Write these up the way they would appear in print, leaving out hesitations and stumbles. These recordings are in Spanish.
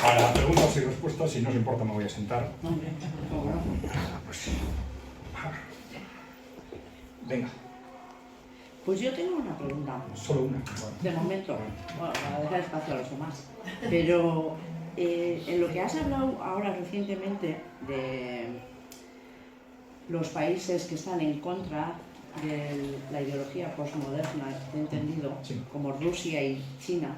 Para preguntas y respuestas, si no os importa, me voy a sentar. Hombre, por favor. Pues, venga, Pues yo tengo una pregunta. solo una. De momento, bueno, para dejar espacio a los demás. Pero en lo que has hablado ahora recientemente de los países que están en contra de la ideología postmoderna, he entendido, Sí. como Rusia y China,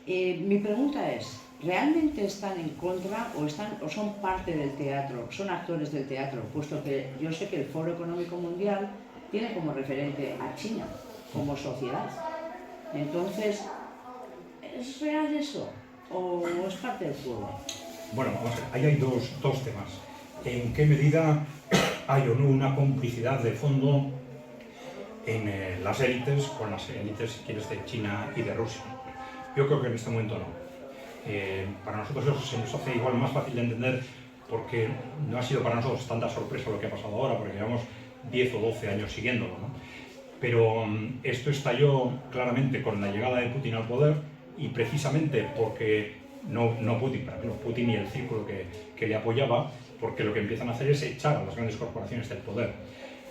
mi pregunta es, ¿realmente están en contra o son parte del teatro, son actores del teatro? Puesto que yo sé que el Foro Económico Mundial tiene como referente a China como sociedad. Entonces, ¿es real eso o es parte del juego? Bueno, vamos a ver, ahí hay dos temas. ¿En qué medida hay o no una complicidad de fondo en las élites, con las élites, si quieres, de China y de Rusia? Yo creo que en este momento no. Para nosotros eso se nos hace igual más fácil de entender porque no ha sido para nosotros tanta sorpresa lo que ha pasado ahora, porque llevamos 10 o 12 años siguiéndolo, ¿no? Pero esto estalló claramente con la llegada de Putin al poder y precisamente porque, no Putin, pero Putin y el círculo que le apoyaba, porque lo que empiezan a hacer es echar a las grandes corporaciones del poder.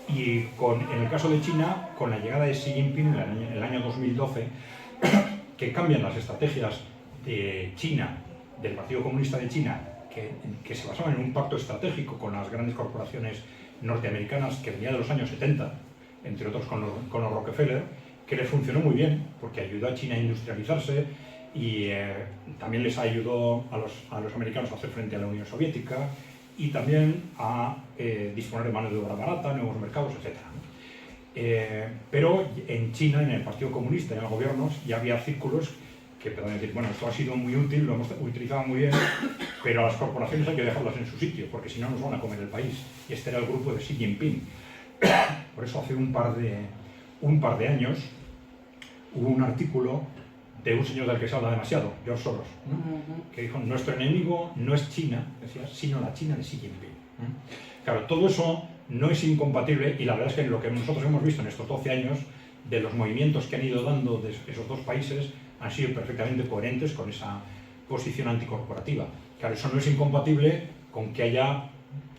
Y en el caso de China, con la llegada de Xi Jinping en el año 2012, que cambian las estrategias de China, del Partido Comunista de China, que se basaban en un pacto estratégico con las grandes corporaciones norteamericanas que venía de los años 70, entre otros con los Rockefeller, que les funcionó muy bien, porque ayudó a China a industrializarse y también les ayudó a los americanos a hacer frente a la Unión Soviética y también a disponer de mano de obra barata, nuevos mercados, etc. Pero en China, en el Partido Comunista y en los gobiernos, ya había círculos que pueden decir, bueno, esto ha sido muy útil, lo hemos utilizado muy bien, pero a las corporaciones hay que dejarlas en su sitio, porque si no nos van a comer el país. Y este era el grupo de Xi Jinping. Por eso hace un par de años hubo un artículo de un señor del que se habla demasiado, George Soros, ¿no? Que dijo, nuestro enemigo no es China, decía, sino la China de Xi Jinping. Claro, todo eso no es incompatible y la verdad es que lo que nosotros hemos visto en estos 12 años de los movimientos que han ido dando de esos dos países han sido perfectamente coherentes con esa posición anticorporativa. Claro, eso no es incompatible con que haya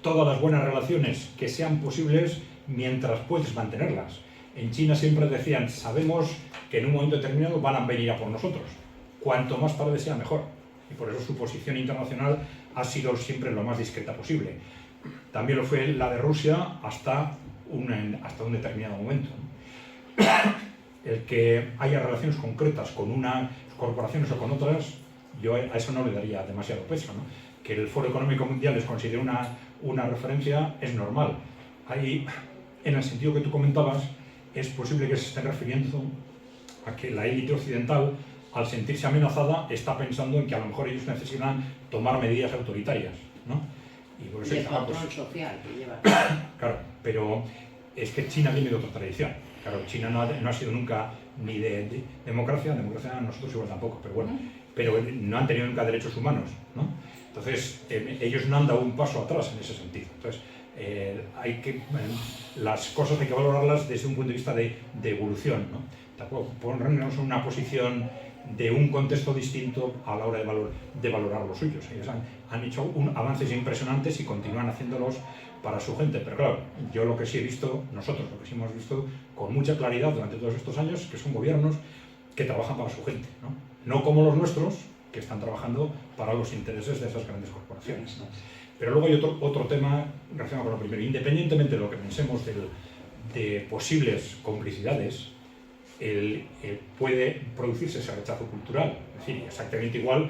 todas las buenas relaciones que sean posibles mientras puedes mantenerlas. En China siempre decían, sabemos que en un momento determinado van a venir a por nosotros. Cuanto más tarde sea mejor. Y por eso su posición internacional ha sido siempre lo más discreta posible. También lo fue la de Rusia hasta un determinado momento. El que haya relaciones concretas con unas corporaciones o con otras, yo a eso no le daría demasiado peso, ¿no? Que el Foro Económico Mundial les considere una referencia es normal. Ahí, en el sentido que tú comentabas, es posible que se estén refiriendo a que la élite occidental, al sentirse amenazada, está pensando en que a lo mejor ellos necesitan tomar medidas autoritarias, ¿no? Y por eso el control social que lleva. Claro, pero es que China viene de otra tradición. Claro, China no ha sido nunca ni de democracia nosotros igual tampoco, pero bueno, pero no han tenido nunca derechos humanos, ¿no? Entonces, ellos no han dado un paso atrás en ese sentido. Entonces, las cosas hay que valorarlas desde un punto de vista de evolución, ¿no? Tampoco ponernos en una posición de un contexto distinto a la hora de valorar los suyos. Ellos han hecho avances impresionantes y continúan haciéndolos para su gente, pero claro, yo lo que sí he visto, nosotros lo que sí hemos visto con mucha claridad durante todos estos años, que son gobiernos que trabajan para su gente, no como los nuestros, que están trabajando para los intereses de esas grandes corporaciones, ¿no? Pero luego hay otro tema relacionado con lo primero. Independientemente de lo que pensemos de posibles complicidades, puede producirse ese rechazo cultural. Es decir, exactamente igual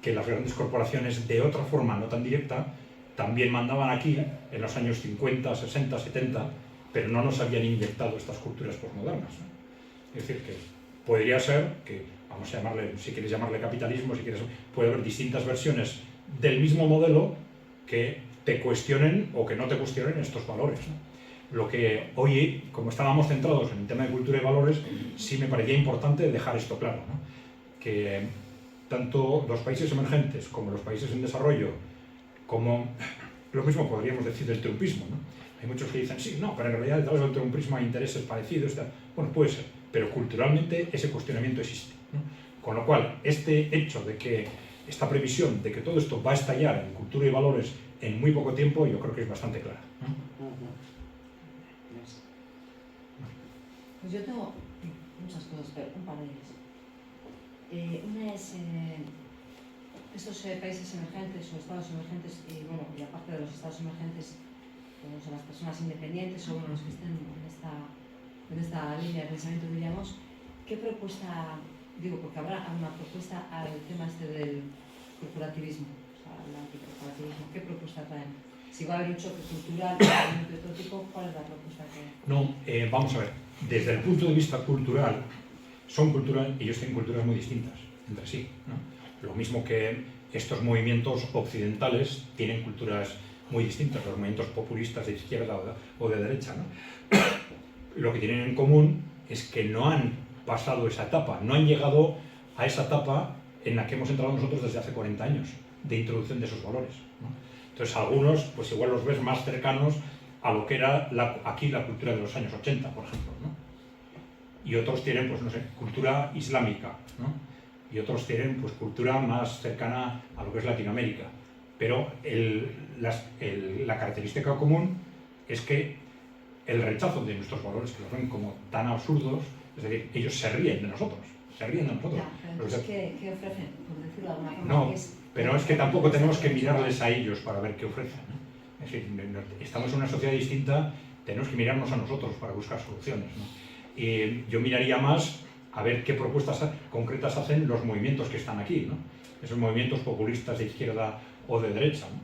que las grandes corporaciones, de otra forma no tan directa, también mandaban aquí en los años 50, 60, 70, pero no nos habían inyectado estas culturas posmodernas, ¿no? Es decir, que podría ser que, vamos a llamarle, si quieres llamarle capitalismo, si quieres, puede haber distintas versiones del mismo modelo que te cuestionen o que no te cuestionen estos valores, ¿no? Lo que hoy, como estábamos centrados en el tema de cultura y valores, sí me parecía importante dejar esto claro, ¿no? Que tanto los países emergentes como los países en desarrollo, como lo mismo podríamos decir del trumpismo, ¿no? Hay muchos que dicen, sí, no, pero en realidad detrás del trumpismo hay intereses parecidos, bueno, puede ser, pero culturalmente ese cuestionamiento existe, ¿no? Con lo cual, este hecho de que, esta previsión de que todo esto va a estallar en cultura y valores en muy poco tiempo, yo creo que es bastante clara, ¿no? Pues yo tengo muchas cosas, pero un par de ellas. Una es estos países emergentes o estados emergentes, y bueno, y aparte de los estados emergentes, pues, las personas independientes o bueno, los que estén en esta línea de pensamiento, diríamos, ¿qué propuesta, digo, porque habrá una propuesta al tema este del corporativismo, o sea, el anticorporativismo, ¿qué propuesta traen? Si va a haber un choque cultural de todo tipo, ¿cuál es la propuesta que...? No, vamos a ver, desde el punto de vista cultural, ellos tienen culturas muy distintas entre sí, ¿no? Lo mismo que estos movimientos occidentales tienen culturas muy distintas, los movimientos populistas de izquierda o de derecha, ¿no? Lo que tienen en común es que no han pasado esa etapa, no han llegado a esa etapa en la que hemos entrado nosotros desde hace 40 años, de introducción de esos valores, ¿no? Entonces algunos, pues igual los ves más cercanos a lo que era aquí la cultura de los años 80, por ejemplo, ¿no? Y otros tienen, pues no sé, cultura islámica, ¿no? Y otros tienen, pues, cultura más cercana a lo que es Latinoamérica. Pero la característica común es que el rechazo de nuestros valores, que los ven como tan absurdos, es decir, ellos se ríen de nosotros, Ya, pero entonces, ¿qué ofrecen? Por decirlo de alguna forma. No, pero es que tampoco tenemos que mirarles a ellos para ver qué ofrecen, ¿no? Es decir, estamos en una sociedad distinta, tenemos que mirarnos a nosotros para buscar soluciones, ¿no? Y yo miraría más a ver qué propuestas concretas hacen los movimientos que están aquí, ¿no? Esos movimientos populistas de izquierda o de derecha, ¿no?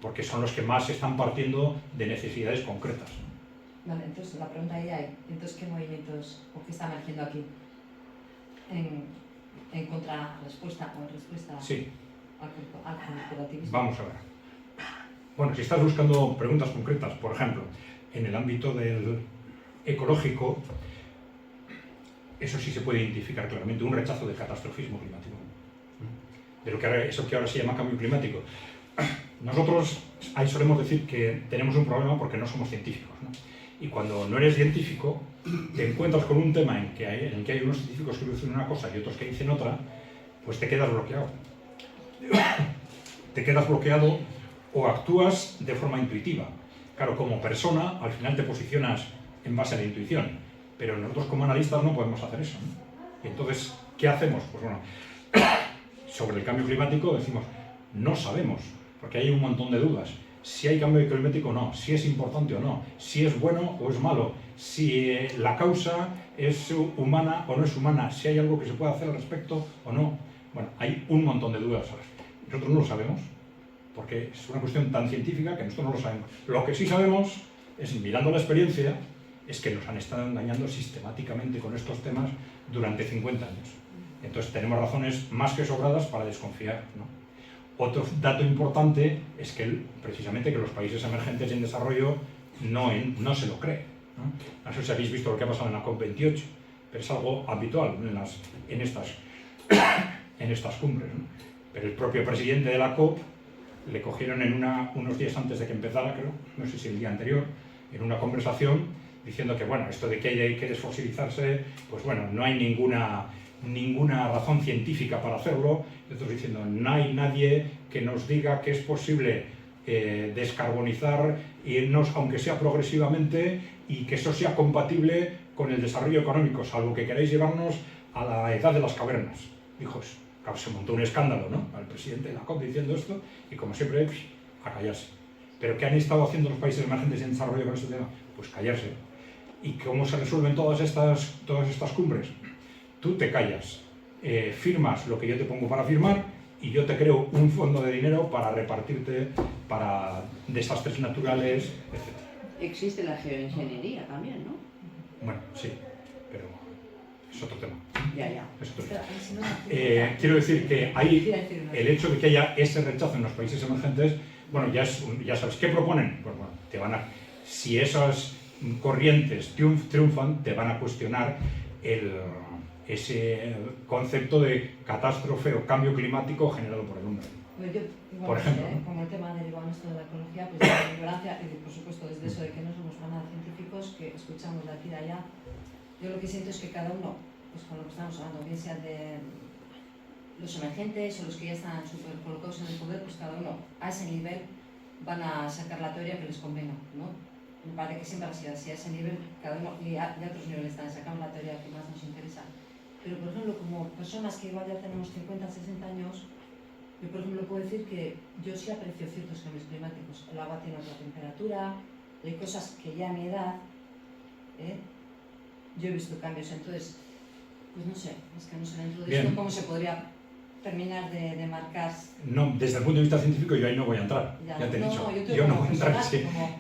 Porque son los que más están partiendo de necesidades concretas, ¿no? Vale, entonces la pregunta ahí hay, entonces, ¿qué movimientos o qué está emergiendo aquí? En contrarrespuesta o en respuesta Sí. al corporativismo. Vamos a ver. Bueno, si estás buscando preguntas concretas, por ejemplo, en el ámbito del ecológico, eso sí se puede identificar claramente, un rechazo del catastrofismo climático, de lo que eso que ahora se llama cambio climático. Nosotros ahí solemos decir que tenemos un problema porque no somos científicos, ¿no? Y cuando no eres científico, te encuentras con un tema en que hay unos científicos que dicen una cosa y otros que dicen otra, pues te quedas bloqueado. Te quedas bloqueado o actúas de forma intuitiva. Claro, como persona, al final te posicionas en base a la intuición, pero nosotros como analistas no podemos hacer eso, ¿no? Y entonces, ¿qué hacemos? Pues bueno, sobre el cambio climático decimos, no sabemos, porque hay un montón de dudas. Si hay cambio climático o no, si es importante o no, si es bueno o es malo, si la causa es humana o no es humana, si hay algo que se puede hacer al respecto o no. Bueno, hay un montón de dudas. Nosotros no lo sabemos, porque es una cuestión tan científica que nosotros no lo sabemos. Lo que sí sabemos es, mirando la experiencia, es que nos han estado engañando sistemáticamente con estos temas durante 50 años. Entonces tenemos razones más que sobradas para desconfiar, ¿no? Otro dato importante es que precisamente que los países emergentes y en desarrollo no se lo creen, ¿no? No sé si habéis visto lo que ha pasado en la COP28, pero es algo habitual en estas cumbres, ¿no? Pero el propio presidente de la COP le cogieron unos días antes de que empezara, creo, no sé si el día anterior, en una conversación diciendo que, bueno, esto de que hay que desfosilizarse, pues bueno, no hay ninguna razón científica para hacerlo. Y otros diciendo, no hay nadie que nos diga que es posible descarbonizar, irnos, aunque sea progresivamente, y que eso sea compatible con el desarrollo económico, salvo que queráis llevarnos a la edad de las cavernas. Dijo eso. Claro, se montó un escándalo, ¿no?, al presidente de la COP diciendo esto, y como siempre, a callarse. ¿Pero qué han estado haciendo los países emergentes en desarrollo con este tema? Pues callarse. ¿Y cómo se resuelven todas estas cumbres? Tú te callas, firmas lo que yo te pongo para firmar y yo te creo un fondo de dinero para repartirte para desastres naturales, etc. Existe la geoingeniería también, ¿no? Bueno, sí, pero es otro tema. Ya. Es otro tema. Quiero decir que el hecho de que haya ese rechazo en los países emergentes, bueno, ya sabes, ¿qué proponen? Pues bueno, si esas corrientes triunfan, te van a cuestionar ese concepto de catástrofe o cambio climático generado por el hombre. Por ejemplo, como el tema derivado esto de la ecología, pues de la ignorancia, y por supuesto desde eso de que no somos para nada científicos, que escuchamos de aquí y de allá, yo lo que siento es que cada uno, pues con lo que estamos hablando, bien sea de los emergentes o los que ya están súper colocados en el poder, pues cada uno a ese nivel van a sacar la teoría que les convenga, ¿no? Me parece que siempre ha sido así, a ese nivel, cada uno, y a otros niveles también sacamos la teoría que más nos interesa. Pero, por ejemplo, como personas que igual ya tenemos 50, 60 años, yo, por ejemplo, puedo decir que yo sí aprecio ciertos cambios climáticos. El agua tiene otra temperatura, hay cosas que ya a mi edad, yo he visto cambios. Entonces, pues no sé, es que no sé dentro de esto cómo se podría terminar de marcar. No, desde el punto de vista científico yo ahí no voy a entrar, ya te he dicho. Yo no voy a entrar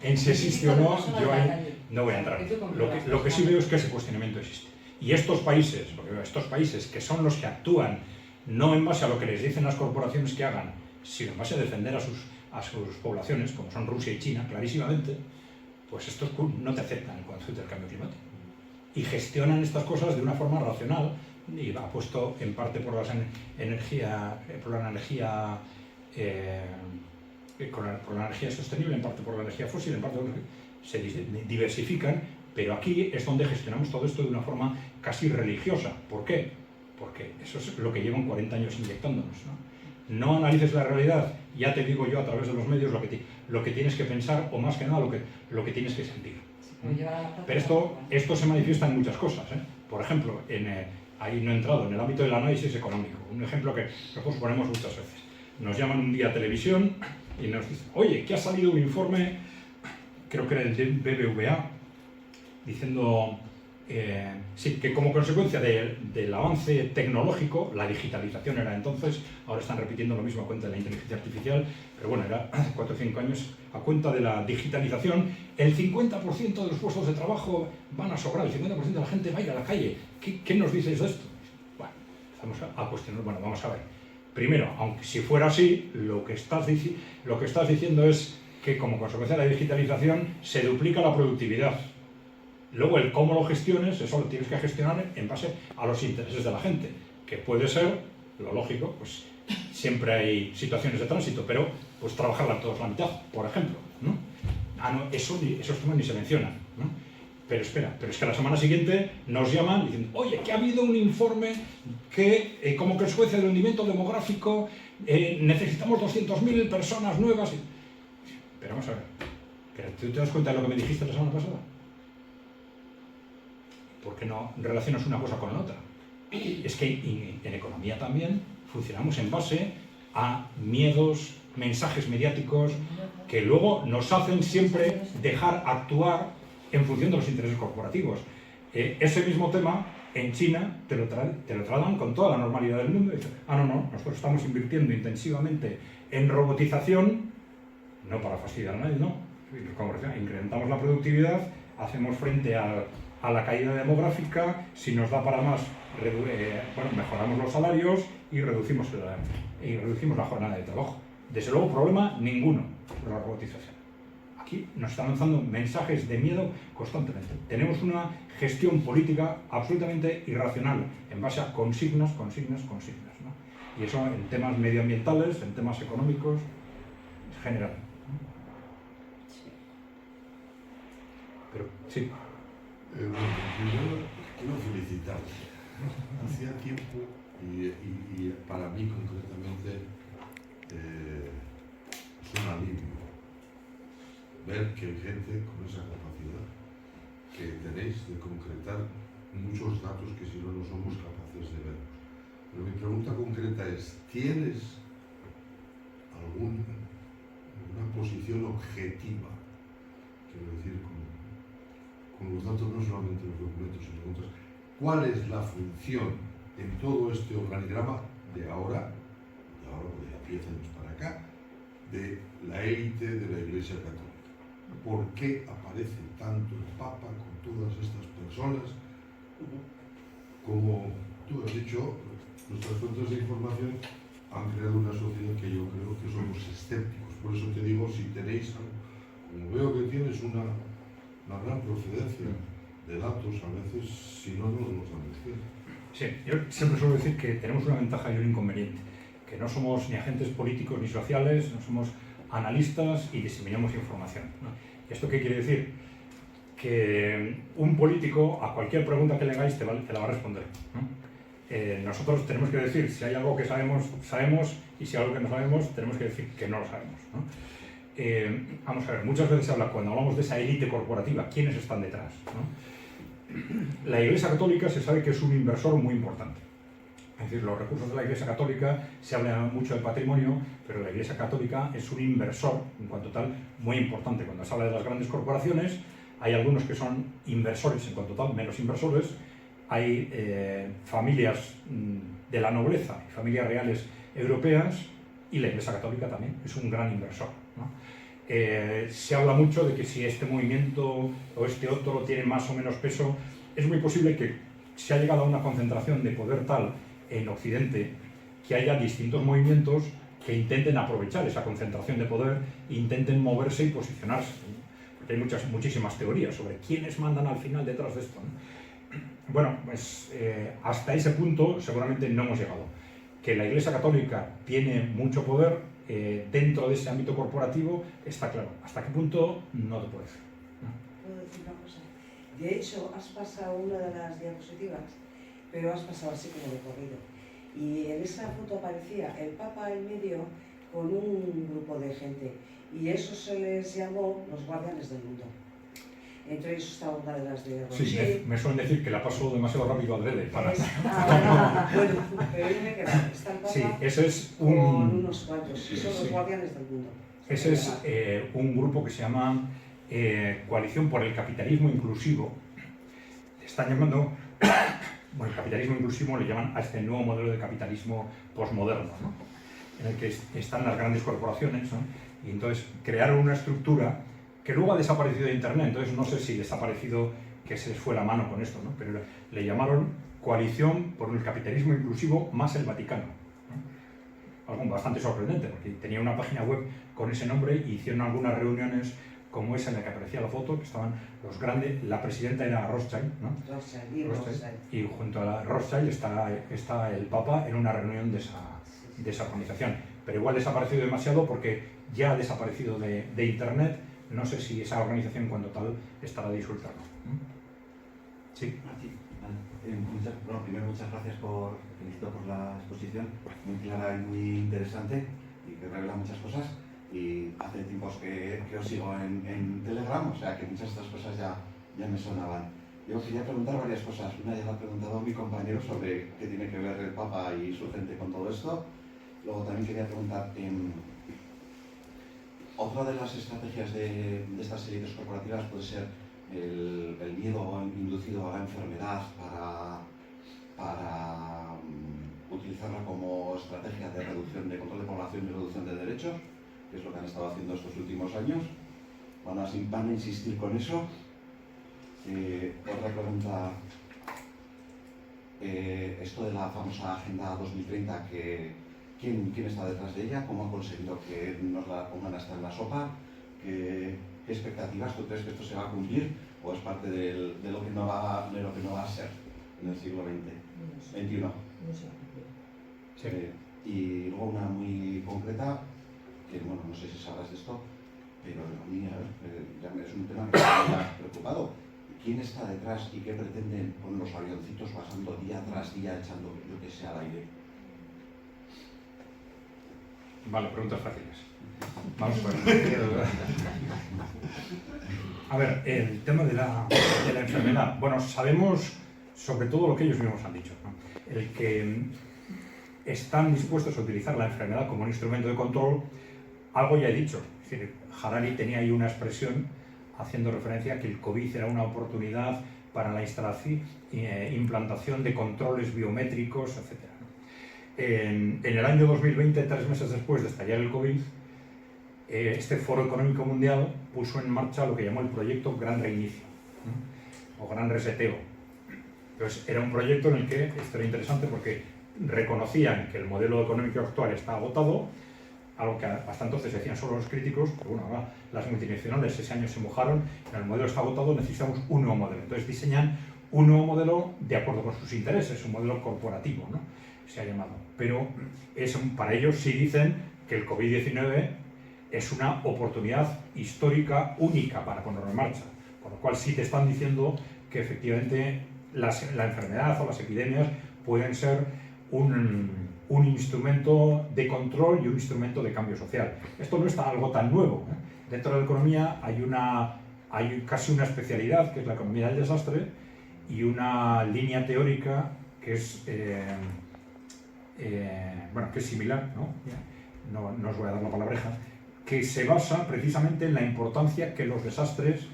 en si existe o no, yo ahí no voy a entrar. Lo que sí veo es que ese cuestionamiento existe. Y estos países, porque veo, estos países que son los que actúan no en base a lo que les dicen las corporaciones que hagan, sino en base a defender a sus poblaciones, como son Rusia y China, clarísimamente, pues estos no te aceptan el concepto del cambio climático. Y gestionan estas cosas de una forma racional, y apuesto en parte por la energía sostenible, en parte por la energía fósil, en parte se diversifican, pero aquí es donde gestionamos todo esto de una forma casi religiosa. ¿Por qué? Porque eso es lo que llevan 40 años inyectándonos, ¿no? No analices la realidad, ya te digo yo a través de los medios lo que tienes que pensar, o más que nada lo que tienes que sentir. Pero esto se manifiesta en muchas cosas, ¿eh? Por ejemplo, ahí no he entrado, en el ámbito del análisis económico. Un ejemplo que nosotros ponemos muchas veces. Nos llaman un día a televisión y nos dicen, oye, que ha salido un informe, creo que era el de BBVA, diciendo sí, que como consecuencia del avance tecnológico, la digitalización era entonces, ahora están repitiendo lo mismo a cuenta de la inteligencia artificial, pero bueno, era hace 4 o 5 años, a cuenta de la digitalización, el 50% de los puestos de trabajo van a sobrar, el 50% de la gente va a ir a la calle. ¿Qué nos dices de esto? Bueno, vamos a cuestionar, bueno, vamos a ver. Primero, aunque si fuera así, lo que estás diciendo es que como consecuencia de la digitalización se duplica la productividad. Luego, el cómo lo gestiones, eso lo tienes que gestionar en base a los intereses de la gente, que puede ser, lo lógico, pues siempre hay situaciones de tránsito, pero pues trabajarla todos la mitad, por ejemplo, ¿no? Esos temas ni se mencionan, ¿no? Pero espera, pero es que la semana siguiente nos llaman diciendo, oye, que ha habido un informe que como consecuencia del hundimiento demográfico necesitamos 200.000 personas nuevas. Pero vamos a ver, ¿tú te das cuenta de lo que me dijiste la semana pasada? ¿Por qué no relacionas una cosa con la otra? Es que en economía también funcionamos en base a miedos, mensajes mediáticos que luego nos hacen siempre dejar actuar en función de los intereses corporativos. Ese mismo tema en China te lo tratan con toda la normalidad del mundo y dicen, no, nosotros estamos invirtiendo intensivamente en robotización, no para fastidiar a nadie, no, incrementamos la productividad, hacemos frente a la caída demográfica, si nos da para más, mejoramos los salarios y reducimos la jornada de trabajo. Desde luego, problema ninguno por la robotización. Aquí nos están lanzando mensajes de miedo constantemente. Tenemos una gestión política absolutamente irracional, en base a consignas, ¿no? Y eso en temas medioambientales, en temas económicos, es general. Pero sí. Primero quiero felicitarte. Hacía tiempo, y para mí concretamente, es un alivio ver que hay gente con esa capacidad que tenéis de concretar muchos datos que si no, no somos capaces de ver. Pero mi pregunta concreta es, ¿tienes alguna posición objetiva? Quiero decir, con los datos, no solamente los documentos, sino otras. ¿Cuál es la función en todo este organigrama de ahora de 10 años para acá, de la élite de la Iglesia Católica? ¿Por qué aparece tanto el Papa con todas estas personas? Como tú has dicho, nuestras fuentes de información han creado una sociedad que yo creo que somos escépticos. Por eso te digo, si tenéis algo, como veo que tienes una gran procedencia de datos, a veces, si no nos los dan decir. Sí, yo siempre suelo decir que tenemos una ventaja y un inconveniente, que no somos ni agentes políticos ni sociales, no somos analistas y diseminamos información, ¿no? ¿Esto qué quiere decir? Que un político a cualquier pregunta que le hagáis te la va a responder, ¿no? nosotros tenemos que decir si hay algo que sabemos, sabemos, y si hay algo que no sabemos, tenemos que decir que no lo sabemos, ¿no? Vamos a ver, muchas veces se habla, cuando hablamos de esa élite corporativa, ¿quiénes están detrás, ¿no? La Iglesia Católica se sabe que es un inversor muy importante. Es decir, los recursos de la Iglesia Católica, se habla mucho del patrimonio, pero la Iglesia Católica es un inversor, en cuanto tal, muy importante. Cuando se habla de las grandes corporaciones, hay algunos que son inversores, en cuanto tal, menos inversores. Hay familias de la nobleza, familias reales europeas, y la Iglesia Católica también es un gran inversor, ¿no? Se habla mucho de que si este movimiento o este otro tiene más o menos peso, es muy posible que se ha llegado a una concentración de poder tal en Occidente que haya distintos movimientos que intenten aprovechar esa concentración de poder, intenten moverse y posicionarse, ¿no? Porque hay muchísimas teorías sobre quiénes mandan al final detrás de esto, ¿no? Bueno, pues hasta ese punto seguramente no hemos llegado. Que la Iglesia Católica tiene mucho poder dentro de ese ámbito corporativo está claro. ¿Hasta qué punto? No te puedo decir, ¿no? Puedo decir una cosa. De hecho, has pasado una de las diapositivas, pero has pasado así como de corrido. Y en esa foto aparecía el Papa en medio con un grupo de gente. Y eso se les llamó los guardianes del mundo. Entre ellos estaba una de las de Rothschild. Sí, me suelen decir que la paso demasiado rápido al DD para... Bueno, pero yo me he quedado. Está el Papa Sí, ese es con unos cuantos. Y son los sí. guardianes del mundo. Ese es un grupo que se llama Coalición por el Capitalismo Inclusivo. Le están llamando... Bueno, el capitalismo inclusivo le llaman a este nuevo modelo de capitalismo posmoderno, ¿no? En el que están las grandes corporaciones, ¿no? Y entonces crearon una estructura que luego ha desaparecido de Internet. Entonces no sé si les ha parecido que se les fue la mano con esto, ¿no? Pero le llamaron Coalición por el Capitalismo Inclusivo más el Vaticano, ¿no? Algo bastante sorprendente, porque tenía una página web con ese nombre y hicieron algunas reuniones como esa en la que aparecía la foto, que estaban los grandes, la presidenta era Rothschild, ¿no? Rothschild. Y junto a la Rothschild está el Papa en una reunión de esa organización. Pero igual desaparecido demasiado porque ya ha desaparecido de Internet. No sé si esa organización en cuanto tal estará disuelta o no. Sí. Bueno, primero muchas gracias felicito por la exposición, muy clara y muy interesante y que revela muchas cosas. Y hace tiempos que os sigo en Telegram, o sea que muchas de estas cosas ya me sonaban. Yo quería preguntar varias cosas. Una ya la ha preguntado mi compañero sobre qué tiene que ver el Papa y su gente con todo esto. Luego también quería preguntar, otra de las estrategias de estas élites corporativas puede ser el miedo inducido a la enfermedad para utilizarla como estrategia de reducción de control de población y reducción de derechos, que es lo que han estado haciendo estos últimos años. Van a insistir con eso. Otra pregunta, esto de la famosa Agenda 2030, ¿quién está detrás de ella? ¿Cómo han conseguido que nos la pongan hasta en la sopa? ¿Qué expectativas? ¿Tú crees que esto se va a cumplir o es parte de lo que no va a ser en el siglo XXI? No se va a cumplir. Sí. Y luego una muy concreta, que bueno, no sé si sabrás de esto, pero a mí es un tema que me ha preocupado. ¿Quién está detrás y qué pretenden con los avioncitos pasando día tras día echando lo que sea al aire? Vale, preguntas fáciles. Vamos a ver. A ver, el tema de la enfermedad. Bueno, sabemos sobre todo lo que ellos mismos han dicho, ¿no? El que están dispuestos a utilizar la enfermedad como un instrumento de control, algo ya he dicho. Es decir, Harari tenía ahí una expresión haciendo referencia a que el COVID era una oportunidad para la implantación de controles biométricos, etc. En el año 2020, 3 meses después de estallar el COVID, este Foro Económico Mundial puso en marcha lo que llamó el proyecto Gran Reinicio, ¿no? O Gran Reseteo. Entonces, era un proyecto en el que, esto era interesante porque reconocían que el modelo económico actual está agotado, algo que hasta entonces decían solo los críticos, pero bueno, ahora las multinacionales ese año se mojaron, el modelo está agotado, necesitamos un nuevo modelo. Entonces diseñan un nuevo modelo de acuerdo con sus intereses, un modelo corporativo, ¿no? Se ha llamado. Pero para ellos sí dicen que el COVID-19 es una oportunidad histórica única para ponerlo en marcha, por lo cual sí te están diciendo que efectivamente la enfermedad o las epidemias pueden ser un instrumento de control y un instrumento de cambio social. Esto no es algo tan nuevo, ¿eh? Dentro de la economía hay casi una especialidad, que es la economía del desastre, y una línea teórica que es, bueno, que es similar, ¿no? No os voy a dar la palabreja, que se basa precisamente en la importancia que los desastres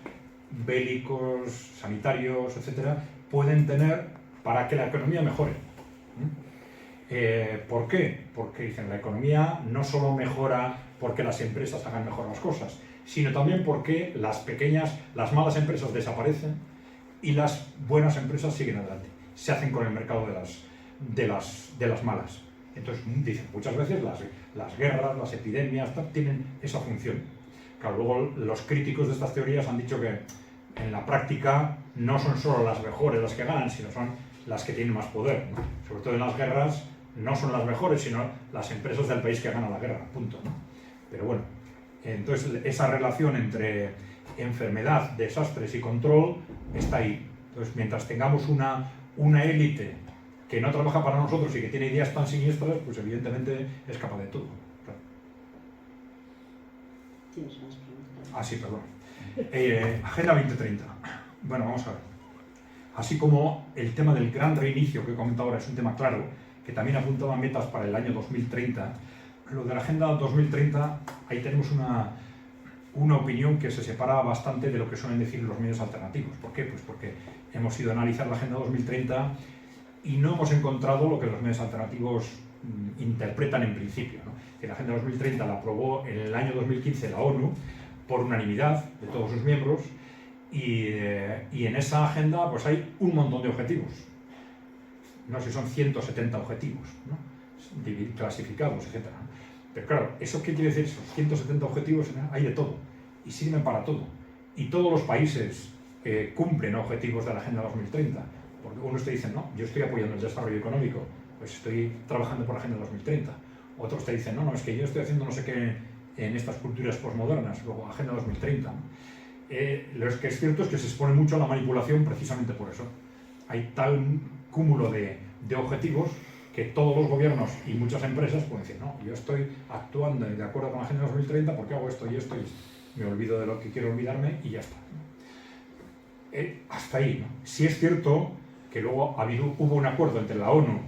bélicos, sanitarios, etcétera, pueden tener para que la economía mejore. ¿Por qué? Porque dicen, la economía no solo mejora porque las empresas hagan mejor las cosas, sino también porque las malas empresas desaparecen y las buenas empresas siguen adelante, se hacen con el mercado de las malas. Entonces, dicen, muchas veces las guerras, las epidemias tienen esa función. Claro, luego los críticos de estas teorías han dicho que en la práctica no son solo las mejores las que ganan, sino son las que tienen más poder, ¿no? Sobre todo en las guerras no son las mejores, sino las empresas del país que ganan la guerra, punto, ¿no? Pero bueno, entonces esa relación entre enfermedad, desastres y control está ahí. Entonces, mientras tengamos una élite que no trabaja para nosotros y que tiene ideas tan siniestras, pues evidentemente es capaz de todo. Claro. ¿Tienes más preguntas? Ah, sí, perdón. Agenda 2030. Bueno, vamos a ver. Así como el tema del gran reinicio que he comentado ahora es un tema claro, que también apuntaba metas para el año 2030, lo de la Agenda 2030, ahí tenemos una opinión que se separa bastante de lo que suelen decir los medios alternativos. ¿Por qué? Pues porque hemos ido a analizar la Agenda 2030 y no hemos encontrado lo que los medios alternativos interpretan en principio, ¿no? Que la Agenda 2030 la aprobó en el año 2015 la ONU por unanimidad de todos sus miembros y en esa agenda pues hay un montón de objetivos. No sé si son 170 objetivos, ¿no? Clasificados, etc. Pero claro, ¿eso qué quiere decir? Esos 170 objetivos hay de todo y sirven para todo. Y todos los países cumplen objetivos de la Agenda 2030. Porque unos te dicen, no, yo estoy apoyando el desarrollo económico, pues estoy trabajando por la Agenda 2030. Otros te dicen, no, es que yo estoy haciendo no sé qué en estas culturas posmodernas, luego Agenda 2030. ¿no? Lo que es cierto es que se expone mucho a la manipulación precisamente por eso. Hay tal cúmulo de objetivos que todos los gobiernos y muchas empresas pueden decir, no, yo estoy actuando de acuerdo con la Agenda 2030 porque hago esto y esto y esto. Me olvido de lo que quiero olvidarme y ya está. Hasta ahí, ¿no? Sí es cierto que luego hubo un acuerdo entre la ONU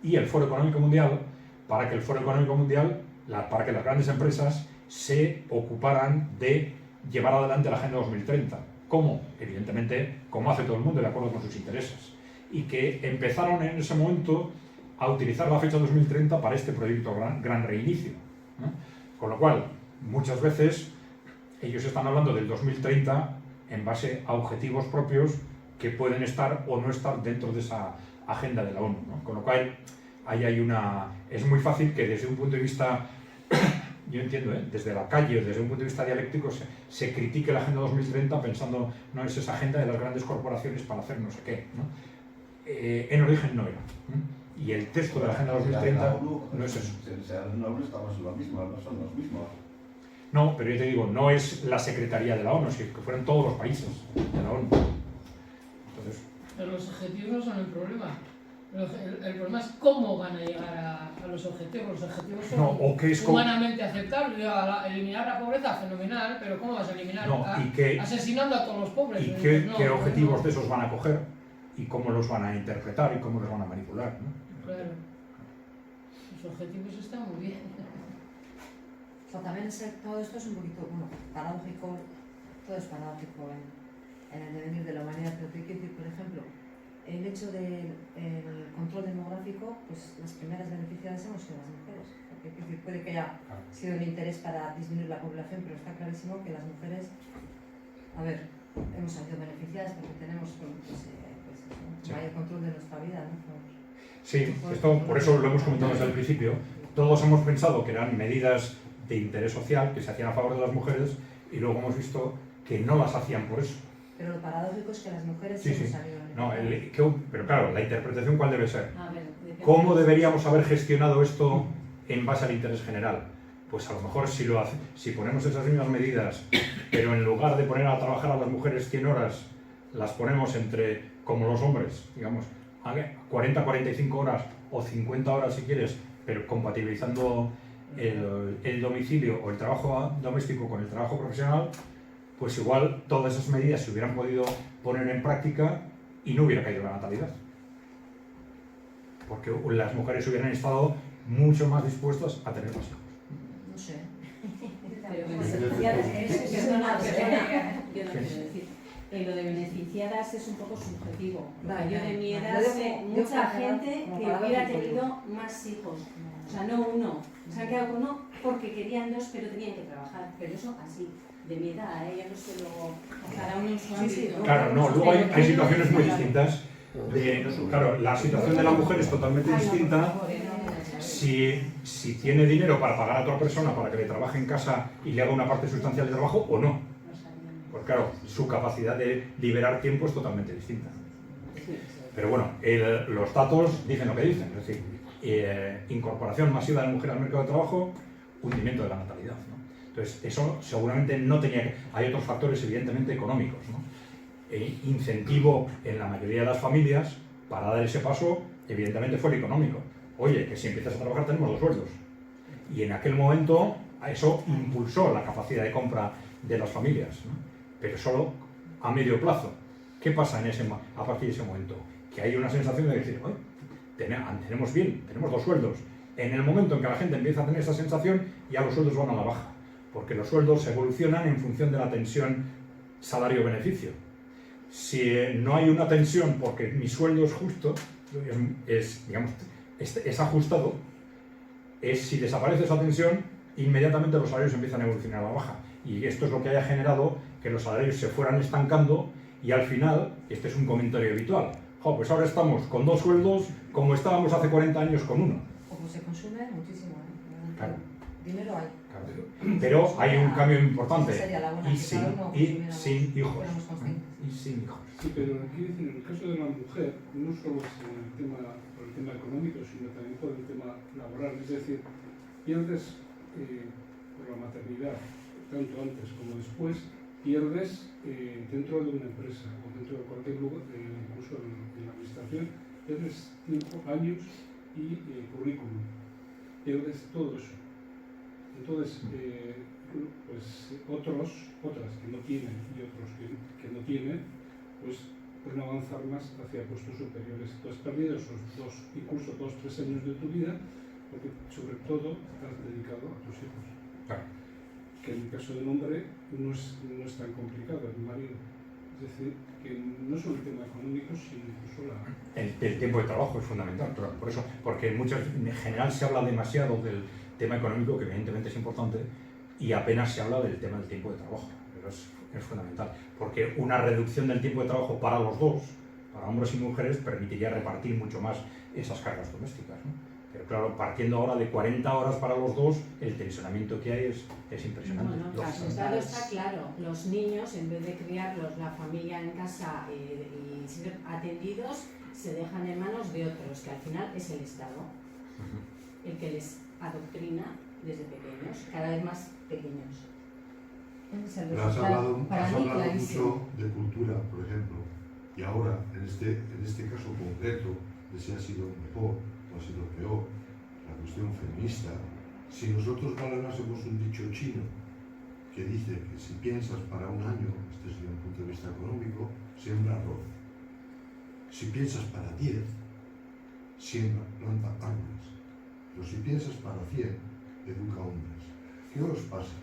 y el Foro Económico Mundial para que el Foro Económico Mundial, para que las grandes empresas se ocuparan de llevar adelante la Agenda 2030. ¿Cómo? Evidentemente, como hace todo el mundo, de acuerdo con sus intereses. Y que empezaron en ese momento a utilizar la fecha 2030 para este proyecto gran reinicio, ¿no? Con lo cual, muchas veces, ellos están hablando del 2030 en base a objetivos propios que pueden estar o no estar dentro de esa agenda de la ONU, ¿no? Con lo cual, ahí es muy fácil que desde un punto de vista, yo entiendo, desde la calle, desde un punto de vista dialéctico, se critique la Agenda 2030 pensando, no, es esa agenda de las grandes corporaciones para hacer no sé qué, ¿no? En origen no era. Y el texto de la Agenda 2030 no es eso. La ONU estamos lo mismo, no son los mismos. No, pero yo te digo, no es la Secretaría de la ONU, sino que fueran todos los países de la ONU. Entonces, pero los objetivos no son el problema. El problema es cómo van a llegar a los objetivos. Los objetivos son humanamente aceptables. Eliminar la pobreza, fenomenal, pero ¿cómo vas a eliminar? Asesinando a todos los pobres. ¿Y qué objetivos de esos van a coger? ¿Y cómo los van a interpretar? ¿Y cómo los van a manipular? ¿no? Claro. Los objetivos están muy bien. O sea, también todo esto es un poquito, paradójico, todo es paradójico en el devenir de la humanidad. Pero te quiero decir, por ejemplo, el hecho del control demográfico, pues las primeras beneficiadas hemos sido las mujeres. Porque puede que haya sido un interés para disminuir la población, pero está clarísimo que las mujeres, hemos salido beneficiadas porque tenemos mayor control de nuestra vida, ¿no? Sí, esto por eso lo hemos comentado desde el principio. Todos hemos pensado que eran medidas de interés social que se hacían a favor de las mujeres y luego hemos visto que no las hacían por eso. Pero lo paradójico es que las mujeres sí hemos salido beneficiadas. No, pero claro, la interpretación ¿cuál debe ser? ¿Cómo deberíamos haber gestionado esto en base al interés general? Pues a lo mejor si ponemos esas mismas medidas, pero en lugar de poner a trabajar a las mujeres 100 horas, las ponemos como los hombres, digamos, 40-45 horas o 50 horas si quieres, pero compatibilizando el domicilio o el trabajo doméstico con el trabajo profesional, pues igual todas esas medidas se hubieran podido poner en práctica y no hubiera caído la natalidad. Porque las mujeres hubieran estado mucho más dispuestas a tener más hijos. No sé. Lo de beneficiadas es un poco subjetivo. Vale, Yo de mi edad yo sé dejo- mucha yo gente como que palabra hubiera de tenido más hijos. O sea, no uno. Se han quedado con uno porque querían dos, pero tenían que trabajar. Pero eso así, de mi edad, yo no sé luego, cada uno en su ámbito. Claro, no, luego hay situaciones muy distintas. Claro, la situación de la mujer es totalmente distinta si tiene dinero para pagar a otra persona para que le trabaje en casa y le haga una parte sustancial de trabajo o no. Pues claro, su capacidad de liberar tiempo es totalmente distinta. Pero bueno, los datos dicen lo que dicen, es decir, incorporación masiva de la mujer al mercado de trabajo, hundimiento de la natalidad, ¿no? Entonces, eso seguramente no tenía que... Hay otros factores evidentemente económicos, ¿no? Incentivo en la mayoría de las familias para dar ese paso, evidentemente fue el económico. Oye, que si empiezas a trabajar tenemos 2 sueldos. Y en aquel momento eso impulsó la capacidad de compra de las familias, ¿no? Pero solo a medio plazo. ¿Qué pasa a partir de ese momento? Que hay una sensación de decir, oye, tenemos bien, tenemos 2 sueldos. En el momento en que la gente empieza a tener esa sensación, ya los sueldos van a la baja, porque los sueldos evolucionan en función de la tensión salario-beneficio. Si no hay una tensión porque mi sueldo es justo, es ajustado, si desaparece esa tensión, inmediatamente los salarios empiezan a evolucionar a la baja. Y esto es lo que haya generado que los salarios se fueran estancando y al final, este es un comentario habitual, pues ahora estamos con 2 sueldos como estábamos hace 40 años con uno. Como se consume muchísimo, Claro. Dinero hay. Claro. Pero hay un cambio importante. Sería la buena, Y que sin, cada uno y consumiéramos, sin hijos. fuéramos conscientes. Y sin hijos. Sí, pero quiero decir, en el caso de la mujer, no solo es por el tema económico, sino también por el tema laboral. Es decir, pierdes por la maternidad, tanto antes como después, pierdes dentro de una empresa o dentro de cualquier lugar, incluso en la administración, pierdes tiempo, años y currículum. Pierdes todo eso. Entonces, pues otras que no tienen y otros que no tienen, pues pueden avanzar más hacia puestos superiores. Tú has perdido esos incluso 2-3 años de tu vida, porque sobre todo estás dedicado a tus hijos. Claro. Que en el caso del hombre no es tan complicado, el marido. Es decir, que no solo el tema económico, sino incluso El tiempo de trabajo es fundamental, pero por eso, porque en general se habla demasiado del tema económico, que evidentemente es importante, y apenas se habla del tema del tiempo de trabajo, pero es fundamental, porque una reducción del tiempo de trabajo para los dos, para hombres y mujeres, permitiría repartir mucho más esas cargas domésticas, ¿no? Pero claro, partiendo ahora de 40 horas para los dos, el tensionamiento que hay es impresionante. Bueno, el resultado está claro. Los niños, en vez de criarlos la familia en casa y ser atendidos, se dejan en manos de otros, que al final es el Estado, el que les adoctrina desde pequeños, cada vez más pequeños. Ese es el Pero has resultado. hablado Para mí, clarísimo. mucho de cultura, por ejemplo, y ahora, en este caso concreto, de si ha sido mejor o ha sido peor, la cuestión feminista, si nosotros valorásemos un dicho chino que dice que si piensas para un año, este es desde un punto de vista económico, siembra arroz. Si piensas para 10, siembra, planta árboles. Pero si piensas para 100, educa hombres. ¿Qué os pasa?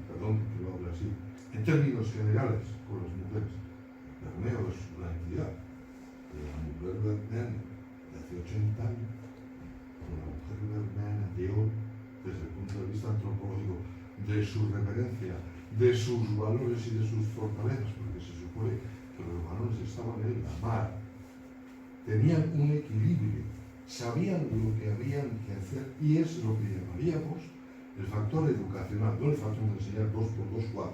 Perdón que lo hable así. En términos generales, con las mujeres. Bermeo es una entidad. La mujer bermeana de hace 80 años, con la mujer bermeana de hoy, desde el punto de vista antropológico, de su reverencia, de sus valores y de sus fortalezas, porque se supone que los valores estaban en la mar, tenían un equilibrio, sabían lo que habían que hacer, y es lo que llamaríamos el factor educacional, no el factor de enseñar 2 por 2, 4,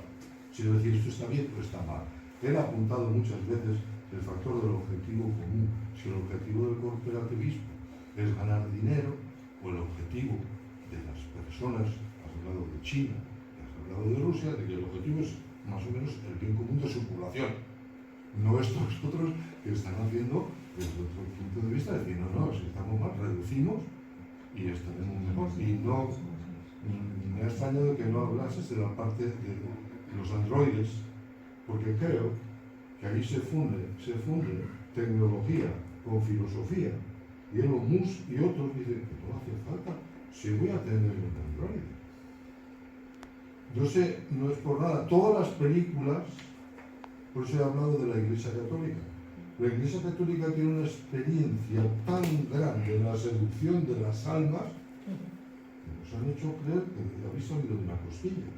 sino decir esto está bien o está mal. Él ha apuntado muchas veces el factor del objetivo común. Si el objetivo del corporativismo es ganar dinero, o el objetivo de las personas, has hablado de China, has hablado de Rusia, de que el objetivo es más o menos el bien común de su población. no estos otros que están haciendo desde otro punto de vista, decir, no, si estamos mal, reducimos y estaremos mejor. Y no, me ha extrañado que no hablases de la parte de los androides, porque creo que ahí se funde tecnología con filosofía. Y Elon Musk y otros dicen que no hace falta, si voy a tener un androide. Yo sé, no es por nada, todas las películas, por eso he hablado de la Iglesia Católica. La Iglesia Católica tiene una experiencia tan grande en la seducción de las almas que nos han hecho creer que habéis salido de una costilla.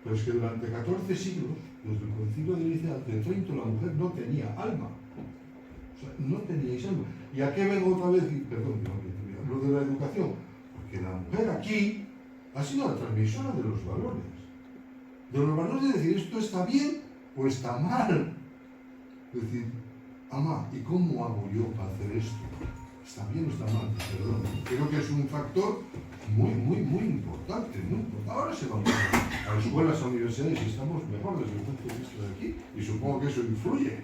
Pero es que durante 14 siglos, desde el Concilio de Nicea de Trento, la mujer no tenía alma. O sea, no teníais alma. ¿Y a qué vengo otra vez? Perdón, lo de la educación. Porque la mujer aquí ha sido la transmisora de los valores. De los valores de decir esto está bien o está mal. Es decir, ama, ¿y cómo hago yo para hacer esto? ¿Está bien o está mal? Perdón. Creo que es un factor muy importante, muy importante. Ahora se van a escuelas, a universidades y estamos mejor desde el punto de vista de aquí. Y supongo que eso influye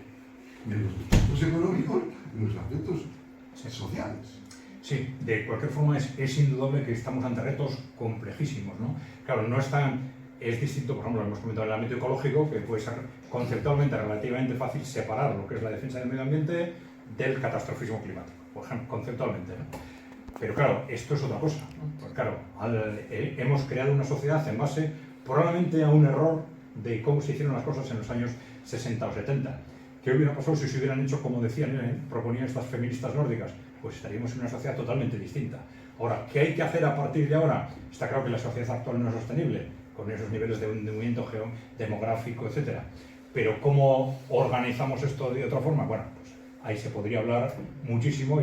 en los aspectos económicos y en los aspectos sociales. Sí, de cualquier forma es indudable que estamos ante retos complejísimos, ¿no? Claro, no es distinto, por ejemplo, hemos comentado en el ámbito ecológico, que puede ser conceptualmente relativamente fácil separar lo que es la defensa del medio ambiente del catastrofismo climático, por ejemplo, conceptualmente, ¿no? Pero claro, esto es otra cosa, ¿no? Pues claro, hemos creado una sociedad en base probablemente a un error de cómo se hicieron las cosas en los años 60 o 70. ¿Qué hubiera pasado si se hubieran hecho como decían, proponían estas feministas nórdicas? Pues estaríamos en una sociedad totalmente distinta. Ahora, ¿qué hay que hacer a partir de ahora? Está claro que la sociedad actual no es sostenible, con esos niveles de hundimiento demográfico, etc. Pero ¿cómo organizamos esto de otra forma? Bueno, pues ahí se podría hablar muchísimo,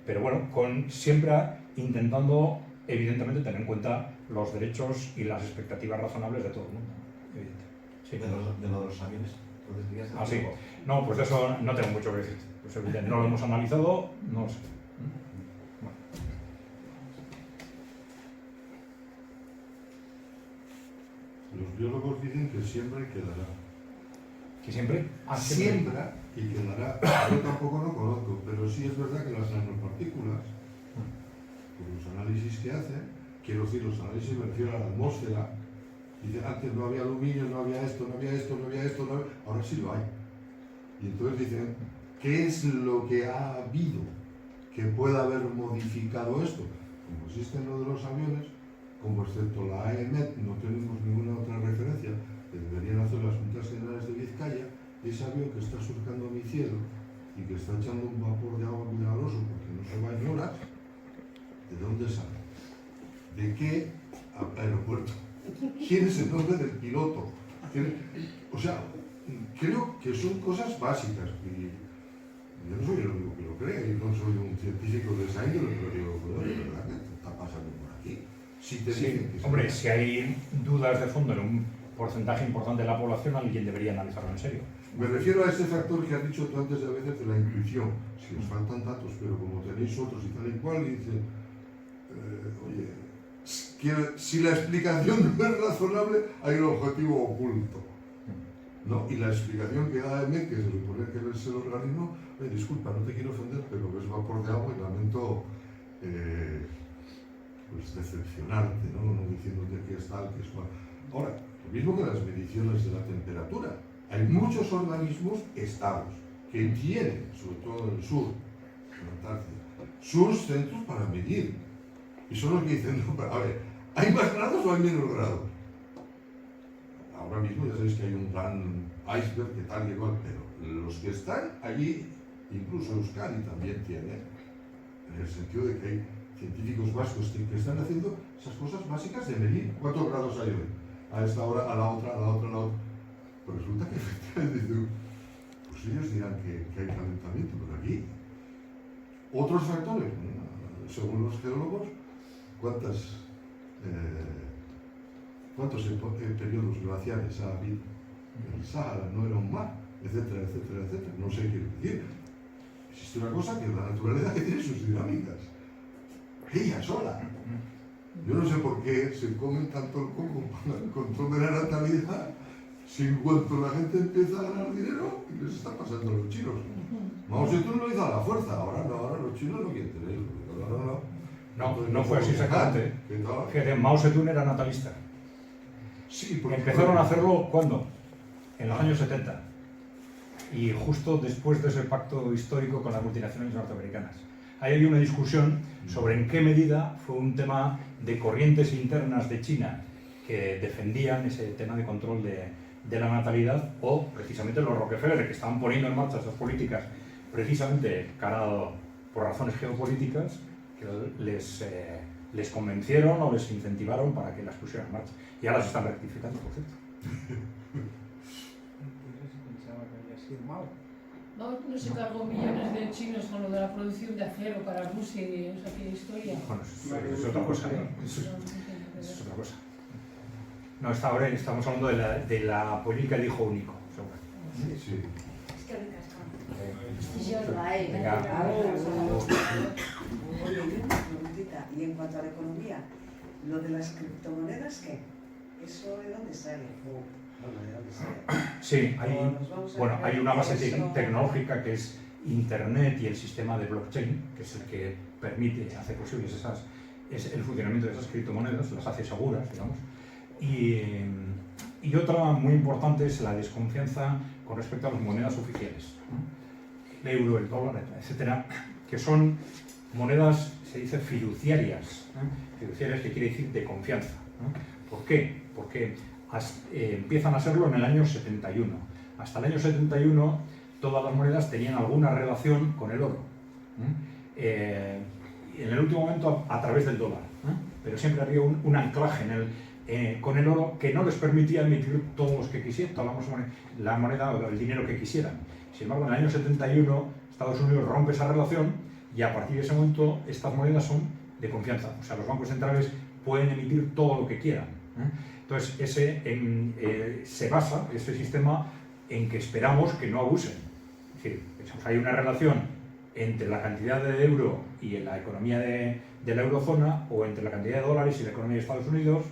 pero bueno, siempre intentando, evidentemente, tener en cuenta los derechos y las expectativas razonables de todo el mundo. Sí. De lo de los aviones. Ah, sí. No, pues de eso no tengo mucho que decir. Pues evidentemente no lo hemos analizado, no lo sé. Bueno. Los biólogos dicen que siembra y quedará. ¿Que siempre? Siembra y quedará. Yo tampoco lo conozco, pero sí es verdad que las nanopartículas, por los análisis que hacen, quiero decir, los análisis me refiero a la atmósfera, dicen, antes no había aluminio, no había esto, no había esto, no había esto, ahora sí lo hay. Y entonces dicen, ¿qué es lo que ha habido que pueda haber modificado esto? Como existen lo de los aviones, como excepto la AEMET no tenemos ninguna otra referencia que deberían hacer las Juntas Generales de Vizcaya, ese avión que está surcando mi cielo y que está echando un vapor de agua milagroso porque no se va en horas, ¿de dónde sale? ¿De qué aeropuerto? ¿Quién es el nombre del piloto? O sea, creo que son cosas básicas. Y yo no soy el único que lo cree, y no soy un científico de esa índole, pero digo, bueno, de verdad que está pasando por aquí. Si te dicen que hombre, si hay dudas de fondo en un porcentaje importante de la población, alguien debería analizarlo en serio. Me refiero a ese factor que has dicho tú antes a veces de la intuición. Si os faltan datos, pero como tenéis otros y tal y cual, y dice, oye, si la explicación no es razonable, hay un objetivo oculto. ¿No? Y la explicación que da EMET, que se supone que es el organismo, disculpa, no te quiero ofender, pero es vapor de agua y lamento pues decepcionarte, ¿no? No diciéndote que es tal, que es cual. Ahora, lo mismo que las mediciones de la temperatura. Hay muchos organismos estados que tienen, sobre todo en el sur, en la Antártida, sus centros para medir. Y son los que dicen, no, pero, a ver, ¿hay más grados o hay menos grados? Ahora mismo ya sabéis que hay un gran iceberg que tal y igual, pero los que están allí, incluso Euskadi también tiene, en el sentido de que hay científicos vascos que están haciendo esas cosas básicas de medir cuántos grados hay hoy, a esta hora, a la otra, a la otra, a la otra. Pues resulta que efectivamente, pues ellos dirán que hay calentamiento, pero aquí otros factores, según los geólogos, ¿cuántos periodos glaciares ha habido? El Sáhara no era un mar, etcétera, etcétera, etcétera. No sé qué decir. Existe una cosa que es la naturaleza, que tiene sus dinámicas. Ella sola. Yo no sé por qué se comen tanto el coco para el control de la natalidad, Si en cuanto la gente empieza a ganar dinero, les está pasando a los chinos. Mao Zedong lo hizo a la fuerza, ahora no, ahora los chinos no quieren tener. No fue así exactamente. Fíjate, Mao Zedong era natalista. Sí, empezaron a hacerlo, ¿cuándo? En los años 70. Y justo después de ese pacto histórico con las multinacionales norteamericanas. Ahí hay una discusión sobre en qué medida fue un tema de corrientes internas de China que defendían ese tema de control de la natalidad, o precisamente los Rockefeller, que estaban poniendo en marcha esas políticas precisamente carado por razones geopolíticas, que les convencieron o les incentivaron para que las pusieran en marcha. Y ahora se están rectificando, por cierto. Pensaba que había sido Mao. Mao no se cargó millones de chinos con lo de la producción de acero para Rusia y no sé qué historia. Bueno, es otra cosa, ¿eh? Es otra cosa. No, ahora estamos hablando de la política de hijo único. Sí. Es que ricascón. Venga. Oye, una preguntita. Y en cuanto a la economía, ¿lo de las criptomonedas qué? ¿Eso de dónde sale? Bueno, ¿de dónde sale? Sí, hay una base tecnológica que es Internet y el sistema de blockchain, que es el que permite, hace posibles el funcionamiento de esas criptomonedas, las hace seguras, digamos. Y otra muy importante es la desconfianza con respecto a las monedas oficiales, ¿no? El euro, el dólar, etcétera, que son monedas, se dice fiduciarias, ¿no? Fiduciarias, que quiere decir de confianza, ¿no? ¿Por qué? Porque empiezan a serlo en el año 71. Hasta el año 71 todas las monedas tenían alguna relación con el oro, ¿no? En el último momento a través del dólar, ¿no? Pero siempre había un anclaje con el oro que no les permitía emitir todos los que quisieran, la moneda o el dinero que quisieran. Sin embargo, en el año 71 Estados Unidos rompe esa relación y a partir de ese momento estas monedas son de confianza. O sea, los bancos centrales pueden emitir todo lo que quieran, ¿eh? Entonces, se basa ese sistema en que esperamos que no abusen. Es decir, hay una relación entre la cantidad de euro y la economía de la eurozona, o entre la cantidad de dólares y la economía de Estados Unidos,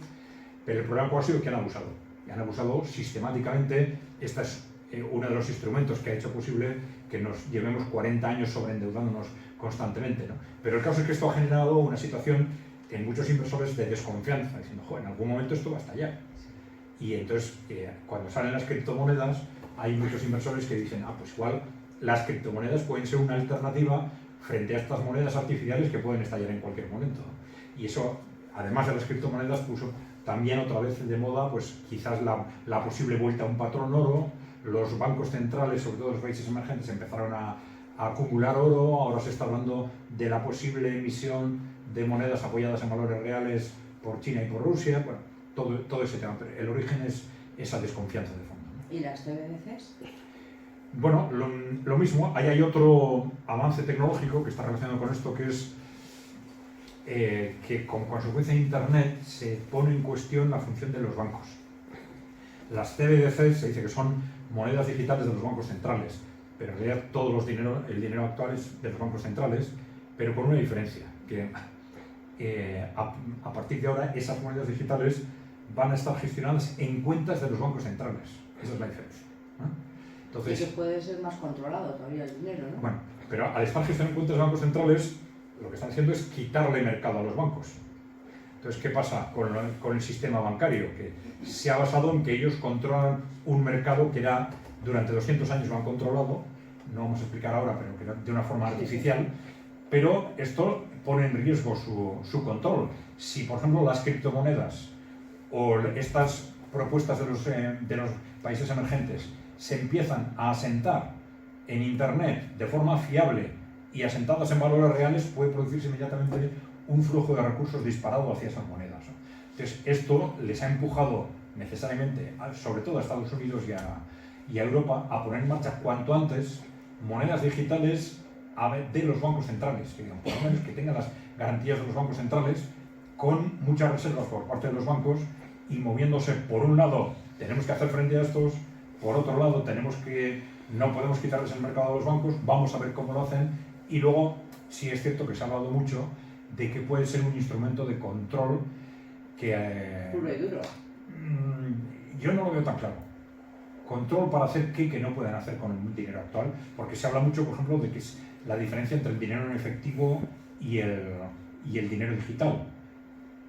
pero el problema ha sido que han abusado. Y han abusado sistemáticamente. Este es uno de los instrumentos que ha hecho posible que nos llevemos 40 años sobreendeudándonos constantemente, ¿no? Pero el caso es que esto ha generado una situación en muchos inversores de desconfianza, diciendo, joder, en algún momento esto va a estallar. Y entonces, cuando salen las criptomonedas, hay muchos inversores que dicen, pues igual las criptomonedas pueden ser una alternativa frente a estas monedas artificiales que pueden estallar en cualquier momento. Y eso, además de las criptomonedas, puso también otra vez de moda, pues quizás la posible vuelta a un patrón oro. Los bancos centrales, sobre todo los países emergentes, empezaron a acumular oro. Ahora se está hablando de la posible emisión de monedas apoyadas en valores reales por China y por Rusia. Bueno, todo ese tema, pero el origen es esa desconfianza de fondo, ¿no? ¿Y las CBDCs? Bueno, lo mismo. Ahí hay otro avance tecnológico que está relacionado con esto, que es que como consecuencia de Internet se pone en cuestión la función de los bancos. Las CBDCs se dice que son monedas digitales de los bancos centrales, pero en realidad el dinero actual es de los bancos centrales, pero con una diferencia, que a partir de ahora esas monedas digitales van a estar gestionadas en cuentas de los bancos centrales. Esa es la diferencia, ¿no? Entonces, y que puede ser más controlado todavía el dinero, ¿no? Bueno, pero al estar gestionando en cuentas de bancos centrales, lo que están haciendo es quitarle mercado a los bancos. Entonces, ¿qué pasa con el sistema bancario? Que se ha basado en que ellos controlan un mercado que durante 200 años lo han controlado, no vamos a explicar ahora, pero que era de una forma artificial, pero esto pone en riesgo su control. Si, por ejemplo, las criptomonedas o estas propuestas de los países emergentes se empiezan a asentar en Internet de forma fiable y asentadas en valores reales, puede producirse inmediatamente un flujo de recursos disparado hacia esas monedas, ¿no? Entonces, esto les ha empujado necesariamente, sobre todo a Estados Unidos y a Europa, a poner en marcha cuanto antes monedas digitales de los bancos centrales, que, digamos, por lo menos que tengan las garantías de los bancos centrales, con muchas reservas por parte de los bancos, y moviéndose. Por un lado, tenemos que hacer frente a estos; por otro lado, no podemos quitarles el mercado a los bancos, vamos a ver cómo lo hacen. Y luego, sí es cierto que se ha hablado mucho de que puede ser un instrumento de control que... puro y duro. Yo no lo veo tan claro. control para hacer qué que no pueden hacer con el dinero actual, porque se habla mucho, por ejemplo, de que es la diferencia entre el dinero en efectivo y el dinero digital.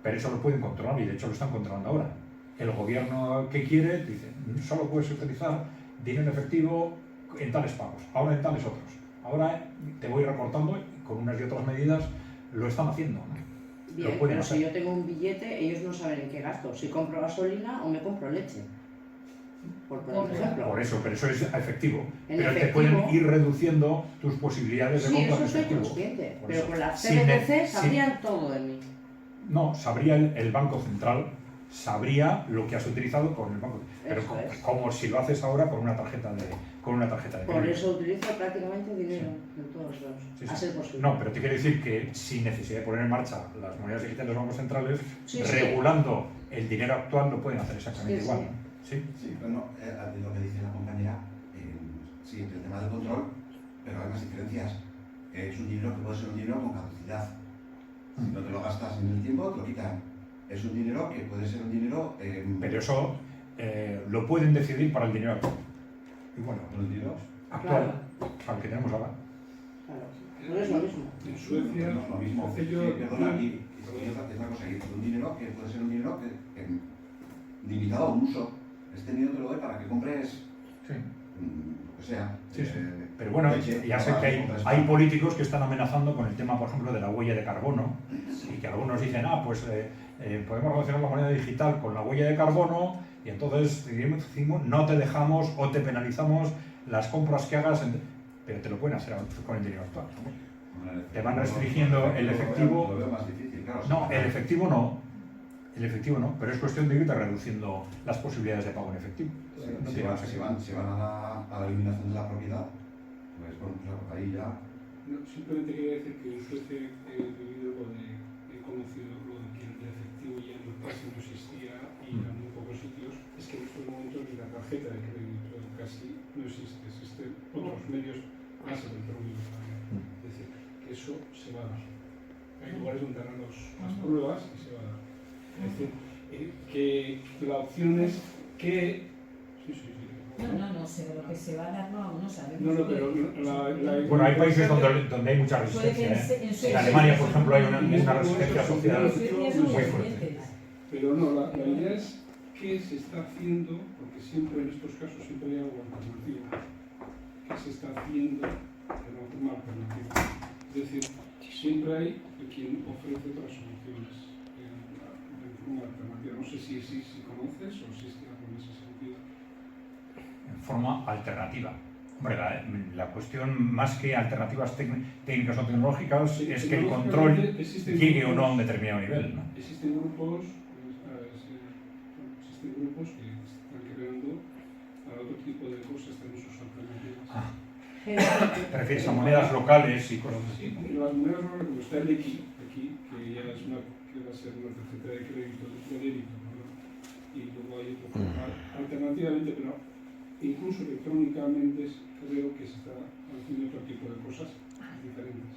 Pero eso lo pueden controlar y de hecho lo están controlando ahora. El gobierno que quiere dice, solo puedes utilizar dinero en efectivo en tales pagos, ahora en tales otros. Ahora te voy recortando y con unas y otras medidas lo están haciendo, ¿no? Bien, pero si yo tengo un billete, ellos no saben en qué gasto. Si compro gasolina o me compro leche. Por ejemplo. Por eso, pero eso es efectivo. En pero efectivo, te pueden ir reduciendo tus posibilidades de compra sí, eso soy efectivo. consciente. Por pero eso. con la CBDC sabrían todo de mí. No, sabría el Banco Central, sabría lo que has utilizado con el banco. Pero como si lo haces ahora con una tarjeta de crédito. Por eso utilizo prácticamente dinero en todos lados. Sí, A ser posible. No, pero te quiero decir que sin necesidad de poner en marcha las monedas digitales de los bancos centrales, sí, regulando el dinero actual lo pueden hacer exactamente igual. ¿No? Sí, bueno, lo que dice la compañera, sí, el tema del control, pero hay más diferencias. Es un dinero que puede ser un dinero con caducidad. Si no te lo gastas en el tiempo, te lo quitan. Es un dinero que puede ser un dinero... Pero eso lo pueden decidir para el dinero actual. Y bueno, el dinero actual, para el que tenemos ahora. Claro, no es lo mismo. En Suecia, no es lo mismo. Perdona, aquí es una cosa, aquí un dinero que puede ser un dinero que limitado a un uso. Este dinero te lo doy para que compres lo que sea. Sí. Pero bueno, ya sé que hay políticos que están amenazando con el tema, por ejemplo, de la huella de carbono, y que algunos dicen, pues podemos relacionar la moneda digital con la huella de carbono, y entonces decimos, no te dejamos o te penalizamos las compras que hagas, pero te lo pueden hacer con el dinero actual. Te van restringiendo el efectivo. Lo veo más difícil, claro. No, el efectivo no. El efectivo no, pero es cuestión de irte reduciendo las posibilidades de pago en efectivo. Si van a la eliminación de la propiedad, pues bueno, claro, ahí ya... No, simplemente quería decir que en Suecia he conocido lo de que el efectivo ya casi no existía y en muy pocos sitios. Es que en estos momentos ni la tarjeta de crédito casi no existe, existen otros medios más electrónicos también. Es decir, que eso se va a dar. Hay lugares donde harán las pruebas y se va a dar. Es decir, que la opción es que... No sé, lo que se va a dar no sabemos. No, pero bueno, hay países donde hay mucha resistencia. En Alemania, por ejemplo, hay una resistencia social muy fuerte. Pero no, la idea es qué se está haciendo, porque siempre en estos casos siempre hay algo alternativo. ¿Qué se está haciendo de una forma alternativa? Es decir, siempre hay quien ofrece otras soluciones de forma alternativa. No sé si conoces o si existe algo en ese sentido. En forma alternativa. Hombre, la cuestión, más que alternativas técnicas o tecnológicas, es que el control llegue o no a un determinado nivel, ¿no? Existen grupos que están creando para otro tipo de cosas, tenemos sus alternativas. ¿Te refieres a monedas locales y cosas así? Sí, las monedas locales, como está el aquí, que ya es que va a ser una tarjeta de crédito, de débito, ¿no? Y luego hay otro, alternativamente, pero incluso electrónicamente creo que se está haciendo otro tipo de cosas diferentes.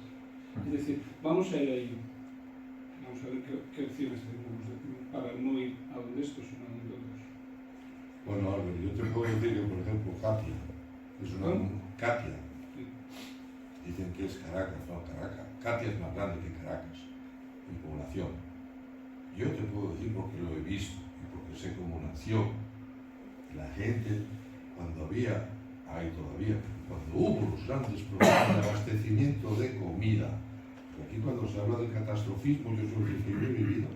Es decir, vamos a ir ahí, vamos a ver qué opciones tenemos para no ir a donde estos sino a donde otros. Bueno, Álvaro, yo te puedo decir que, por ejemplo, Katia, es una Katia, dicen que es Caracas, no, Caracas. Katia es más grande que Caracas en población. Yo te puedo decir porque lo he visto y porque sé cómo nació. La gente, cuando hubo los grandes problemas de abastecimiento de comida, aquí cuando se habla del catastrofismo, yo soy el que he vivido.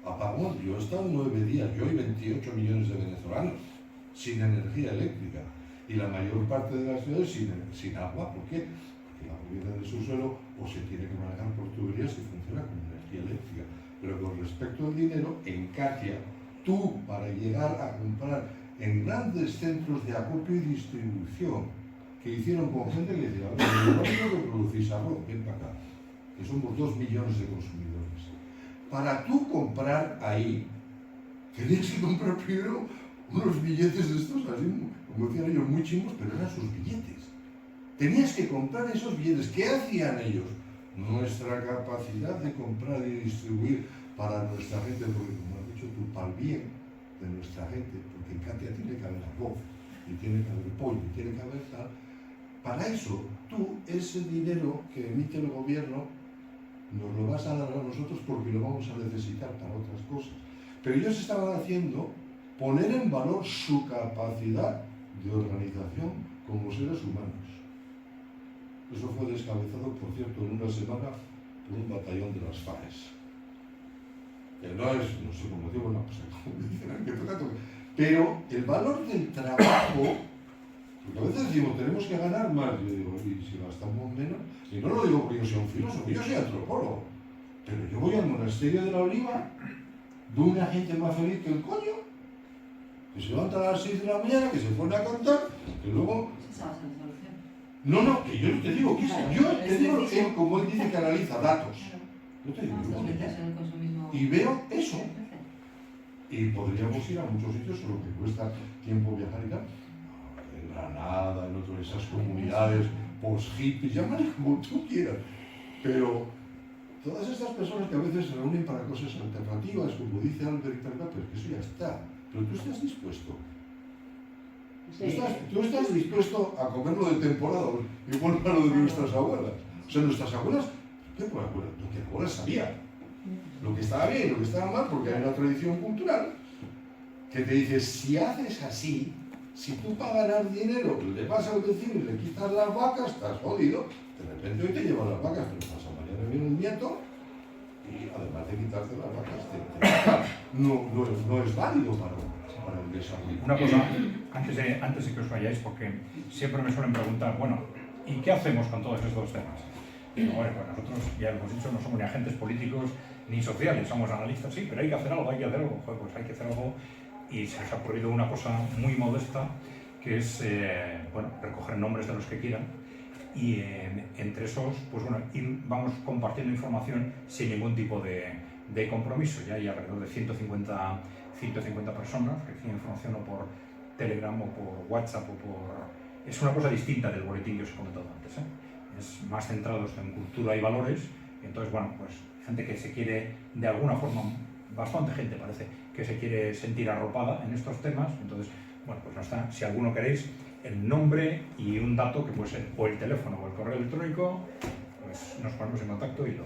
Apagón, yo he estado 9 días, yo y 28 millones de venezolanos, sin energía eléctrica, y la mayor parte de las ciudades sin agua. ¿Por qué? Porque la propiedad del subsuelo o se tiene que manejar por tuberías y funciona con energía eléctrica. Pero con respecto al dinero, en Katia, tú para llegar a comprar en grandes centros de acopio y distribución que hicieron con gente que decía, no que producís arroz, ven para acá, que somos 2 millones de consumidores. Para tú comprar ahí, tenías que comprar primero unos billetes de estos, así como decían ellos, muy chingos, pero eran sus billetes. Tenías que comprar esos billetes. ¿Qué hacían ellos? Nuestra capacidad de comprar y distribuir para nuestra gente, porque como has dicho tú, para el bien de nuestra gente, porque en Katia tiene que haber arroz, y tiene que haber pollo, y tiene que haber tal. Para eso, tú, ese dinero que emite el gobierno, nos lo vas a dar a nosotros porque lo vamos a necesitar para otras cosas. Pero ellos estaban haciendo poner en valor su capacidad de organización como seres humanos. Eso fue descabezado, por cierto, en una semana por un batallón de las FAES. No es, no sé cómo digo, una cosa como dicen, que toca. Pero el valor del trabajo, porque a veces decimos, tenemos que ganar más, yo digo, y si gastamos menos, y no lo digo porque yo soy un filósofo, yo soy antropólogo, pero yo voy al monasterio de la Oliva, de una gente más feliz que el coño, que se levanta a las 6 de la mañana, que se pone a cantar, que luego... Esa va a ser la solución. No, que yo te digo, yo te digo, como él dice que analiza datos, yo te digo, y veo eso. Y podríamos ir a muchos sitios, solo que cuesta tiempo viajar y tal. En Granada, en otras de esas comunidades post-hippies, llámale como tú quieras. Pero todas estas personas que a veces se reúnen para cosas alternativas, como dice Albert y tal, pero que eso ya está. Pero tú estás dispuesto. Sí. Tú estás dispuesto a comerlo de temporada, igual para lo de nuestras abuelas. O sea, nuestras abuelas, ¿qué por abuelas? Lo que abuelas sabían. Lo que estaba bien, lo que estaba mal, porque hay una tradición cultural que te dice, si haces así, si tú para ganar dinero le vas al vecino y le quitas las vacas, estás jodido. De repente hoy te llevan las vacas, pero pasa mañana viene un nieto y además de quitarte las vacas, no es válido para el desarrollo. Una cosa, antes de que os vayáis, porque siempre me suelen preguntar, bueno, ¿y qué hacemos con todos estos temas? Digo, bueno, pues nosotros, ya lo hemos dicho, no somos ni agentes políticos ni sociales, somos analistas, sí, pero hay que hacer algo, Joder, pues hay que hacer algo, y se os ha ocurrido una cosa muy modesta, que es, bueno, recoger nombres de los que quieran, y entre esos, pues bueno, vamos compartiendo información sin ningún tipo de compromiso. Ya hay alrededor de 150 personas que reciben información o por Telegram o por WhatsApp o por... Es una cosa distinta del boletín que os he comentado antes, ¿eh? Es más centrados en cultura y valores, y entonces, bueno, pues gente que se quiere, de alguna forma, bastante gente parece, que se quiere sentir arropada en estos temas, entonces, bueno, pues no está, si alguno queréis, el nombre y un dato que puede ser o el teléfono o el correo electrónico, pues nos ponemos en contacto y lo,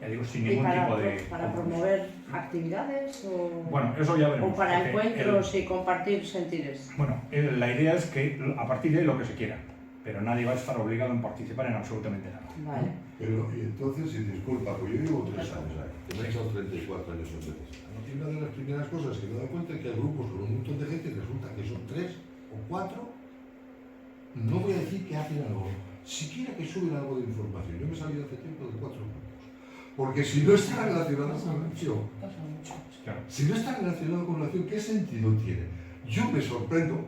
ya digo, sin ningún tipo de... ¿Para promover actividades o...? Bueno, eso ya veremos. ¿O para encuentros y compartir sentires? Bueno, la idea es que a partir de ahí lo que se quiera, pero nadie va a estar obligado en participar en absolutamente nada. Vale. Pero, y entonces, si disculpa, pues yo llevo 3 años ahí, que me he echado 34 años en vez. Y una de las primeras cosas que me he dado cuenta es que hay grupos con un montón de gente que resulta que son 3 o 4, no voy a decir que hacen algo, siquiera que suben algo de información. Yo me he salido hace tiempo de 4 grupos. Porque si no está relacionado con la acción, si no está relacionado con la acción, ¿qué sentido tiene? Yo me sorprendo,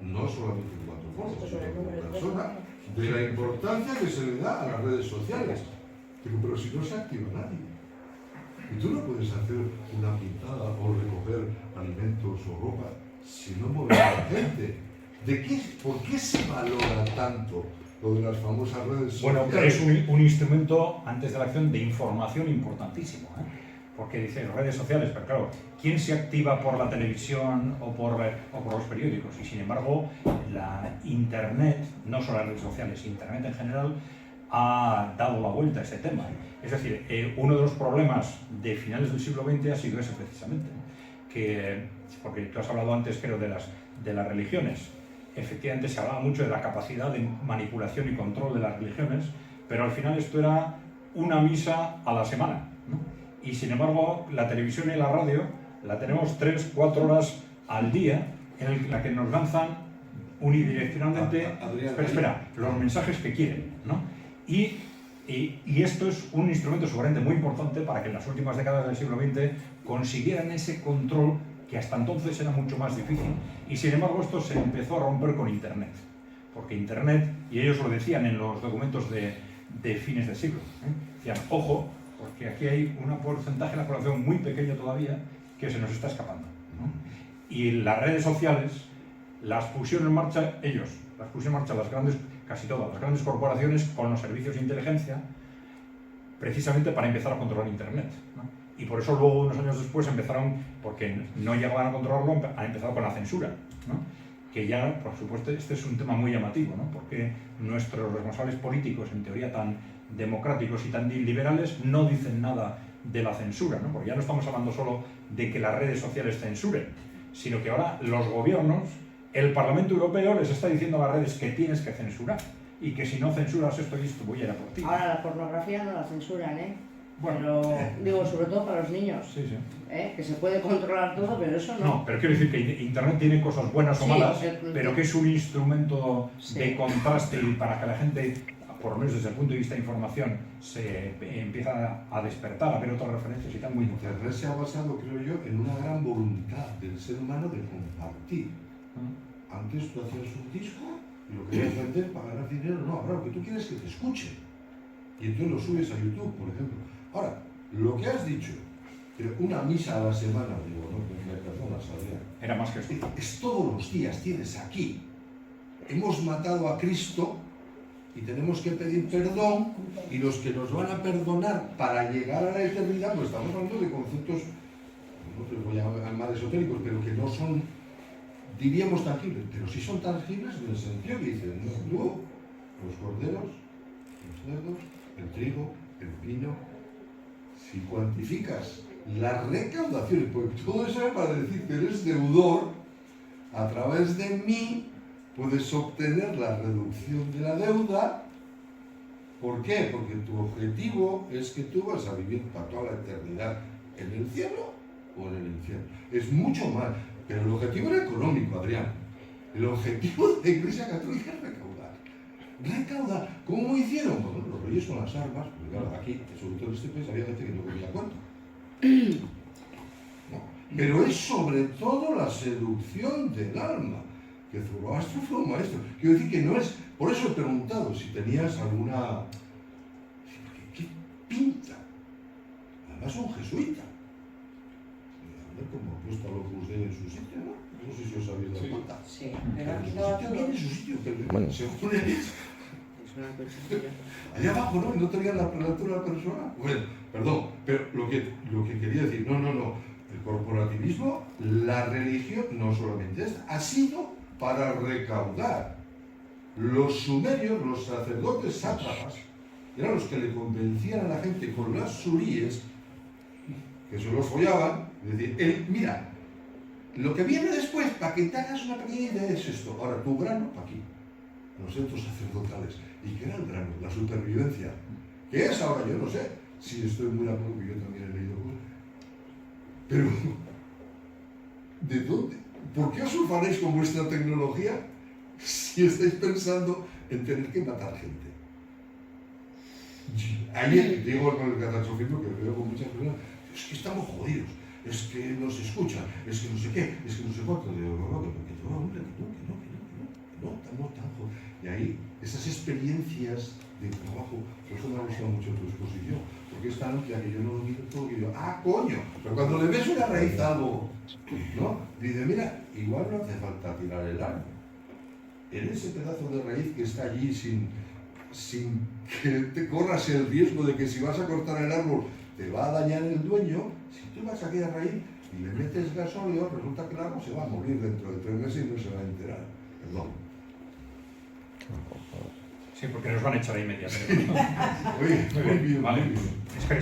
no solamente en 4 foros, sino como persona, de la importancia que se le da a las redes sociales. Digo, pero si no se activa nadie. Y tú no puedes hacer una pintada o recoger alimentos o ropa si no mueves a la gente. ¿Por qué se valora tanto lo de las famosas redes sociales? Bueno, pero es un instrumento, antes de la acción, de información importantísimo, ¿eh? Porque dice redes sociales, pero claro, ¿quién se activa por la televisión o por los periódicos? Y sin embargo, la Internet, no solo las redes sociales, Internet en general, ha dado la vuelta a ese tema. Es decir, uno de los problemas de finales del siglo XX ha sido ese precisamente, porque tú has hablado antes, creo, de las religiones. Efectivamente se hablaba mucho de la capacidad de manipulación y control de las religiones, pero al final esto era una misa a la semana, ¿no? Y sin embargo la televisión y la radio la tenemos 3-4 horas al día en la que nos lanzan unidireccionalmente los mensajes que quieren, ¿no? Y esto es un instrumento seguramente muy importante para que en las últimas décadas del siglo XX consiguieran ese control que hasta entonces era mucho más difícil, y sin embargo esto se empezó a romper con Internet, porque Internet, y ellos lo decían en los documentos de fines del siglo, decían, ojo, porque aquí hay un porcentaje de la población muy pequeño todavía que se nos está escapando, ¿no? Y las redes sociales las pusieron en marcha ellos, casi todas las grandes corporaciones con los servicios de inteligencia, precisamente para empezar a controlar Internet, ¿no? Y por eso luego, unos años después, empezaron, porque no llegaban a controlarlo, han empezado con la censura, ¿no? que ya, por supuesto, este es un tema muy llamativo, ¿no? Porque nuestros responsables políticos, en teoría tan democráticos y tan liberales, no dicen nada de la censura, ¿no? Porque ya no estamos hablando solo de que las redes sociales censuren, sino que ahora los gobiernos, el Parlamento Europeo les está diciendo a las redes que tienes que censurar y que si no censuras esto y esto voy a ir a por ti. Ahora la pornografía no la censuran, ¿eh? Bueno, pero digo, sobre todo para los niños, sí, sí. que se puede controlar todo, pero eso no. No, pero quiero decir que Internet tiene cosas buenas o malas, pero que es un instrumento de contraste y para que la gente, por lo menos desde el punto de vista de información, se empieza a despertar, a ver otras referencias y tal muy importantes. Internet se ha basado, creo yo, en una gran voluntad del ser humano de compartir. Antes tú hacías un disco y lo querías vender para ganar dinero. No, ahora lo que tú quieres es que te escuche. Y entonces lo subes a YouTube, por ejemplo. Ahora, lo que has dicho, que una misa a la semana, digo, no, me perdonas, Adrián. Era más que eso. Es todos los días, tienes aquí. Hemos matado a Cristo y tenemos que pedir perdón, y los que nos van a perdonar para llegar a la eternidad, pues estamos hablando de conceptos, no te los voy a llamar esotéricos, pero que no son, diríamos, tangibles, pero sí son tangibles en el sentido que dicen, ¿no? Tú, los corderos, los cerdos, el trigo, el vino. Si cuantificas las recaudaciones, porque todo eso es para decir que eres deudor, a través de mí puedes obtener la reducción de la deuda. ¿Por qué? Porque tu objetivo es que tú vas a vivir para toda la eternidad en el cielo o en el infierno. Es mucho más, pero el objetivo era económico, Adrián. El objetivo de la Iglesia Católica es recaudar. Recaudar. ¿Cómo hicieron? Bueno, los reyes con las armas, porque claro, aquí, sobre todo en este país, había gente que no comía cuento. No. Pero es sobre todo la seducción del alma, que Zoroastro fue un maestro. Quiero decir que no es... Por eso he preguntado si tenías alguna... ¿Qué pinta? Además un jesuita. A ver cómo ha puesto a los Dei en su sitio, ¿no? No sé si os habéis dado cuenta. Sí, pero pero tiene su sitio, pero Bueno. según él, allá abajo, ¿no? Y no tenía la prelatura de la persona. Bueno, perdón, pero lo que quería decir, no. El corporativismo, la religión, no solamente ha sido para recaudar. Los sumerios, los sacerdotes sátrapas, eran los que le convencían a la gente con las suríes, que se los follaban, es decir, mira, lo que viene después, para que te hagas una pequeña idea, es esto. Ahora, tu grano, para aquí, los centros sacerdotales. ¿Y qué era el grano? La supervivencia. ¿Qué es ahora? Yo no sé. Sí, estoy muy de acuerdo, que yo también he leído cosas. Pero, ¿de dónde? ¿Por qué os ufanéis con vuestra tecnología si estáis pensando en tener que matar gente? Ayer digo con el catastrofismo que veo con muchas personas, es que estamos jodidos, es que nos escuchan, es que no sé qué, es que no sé cuánto. Digo, hombre, que no, estamos tan jodidos. Y ahí, esas experiencias de trabajo, por eso me ha gustado mucho tu exposición, porque es tan amplia que yo no lo miro todo, que yo, coño, pero cuando le ves una raíz a algo, ¿no? Dice, mira, igual no hace falta tirar el árbol. En ese pedazo de raíz que está allí sin que te corras el riesgo de que si vas a cortar el árbol te va a dañar el dueño, si tú vas a aquella raíz y le metes gasóleo, resulta que el árbol se va a morir dentro de 3 meses y no se va a enterar. Perdón. Sí, porque nos van a echar ahí inmediatamente. Muy bien. Vale. Es que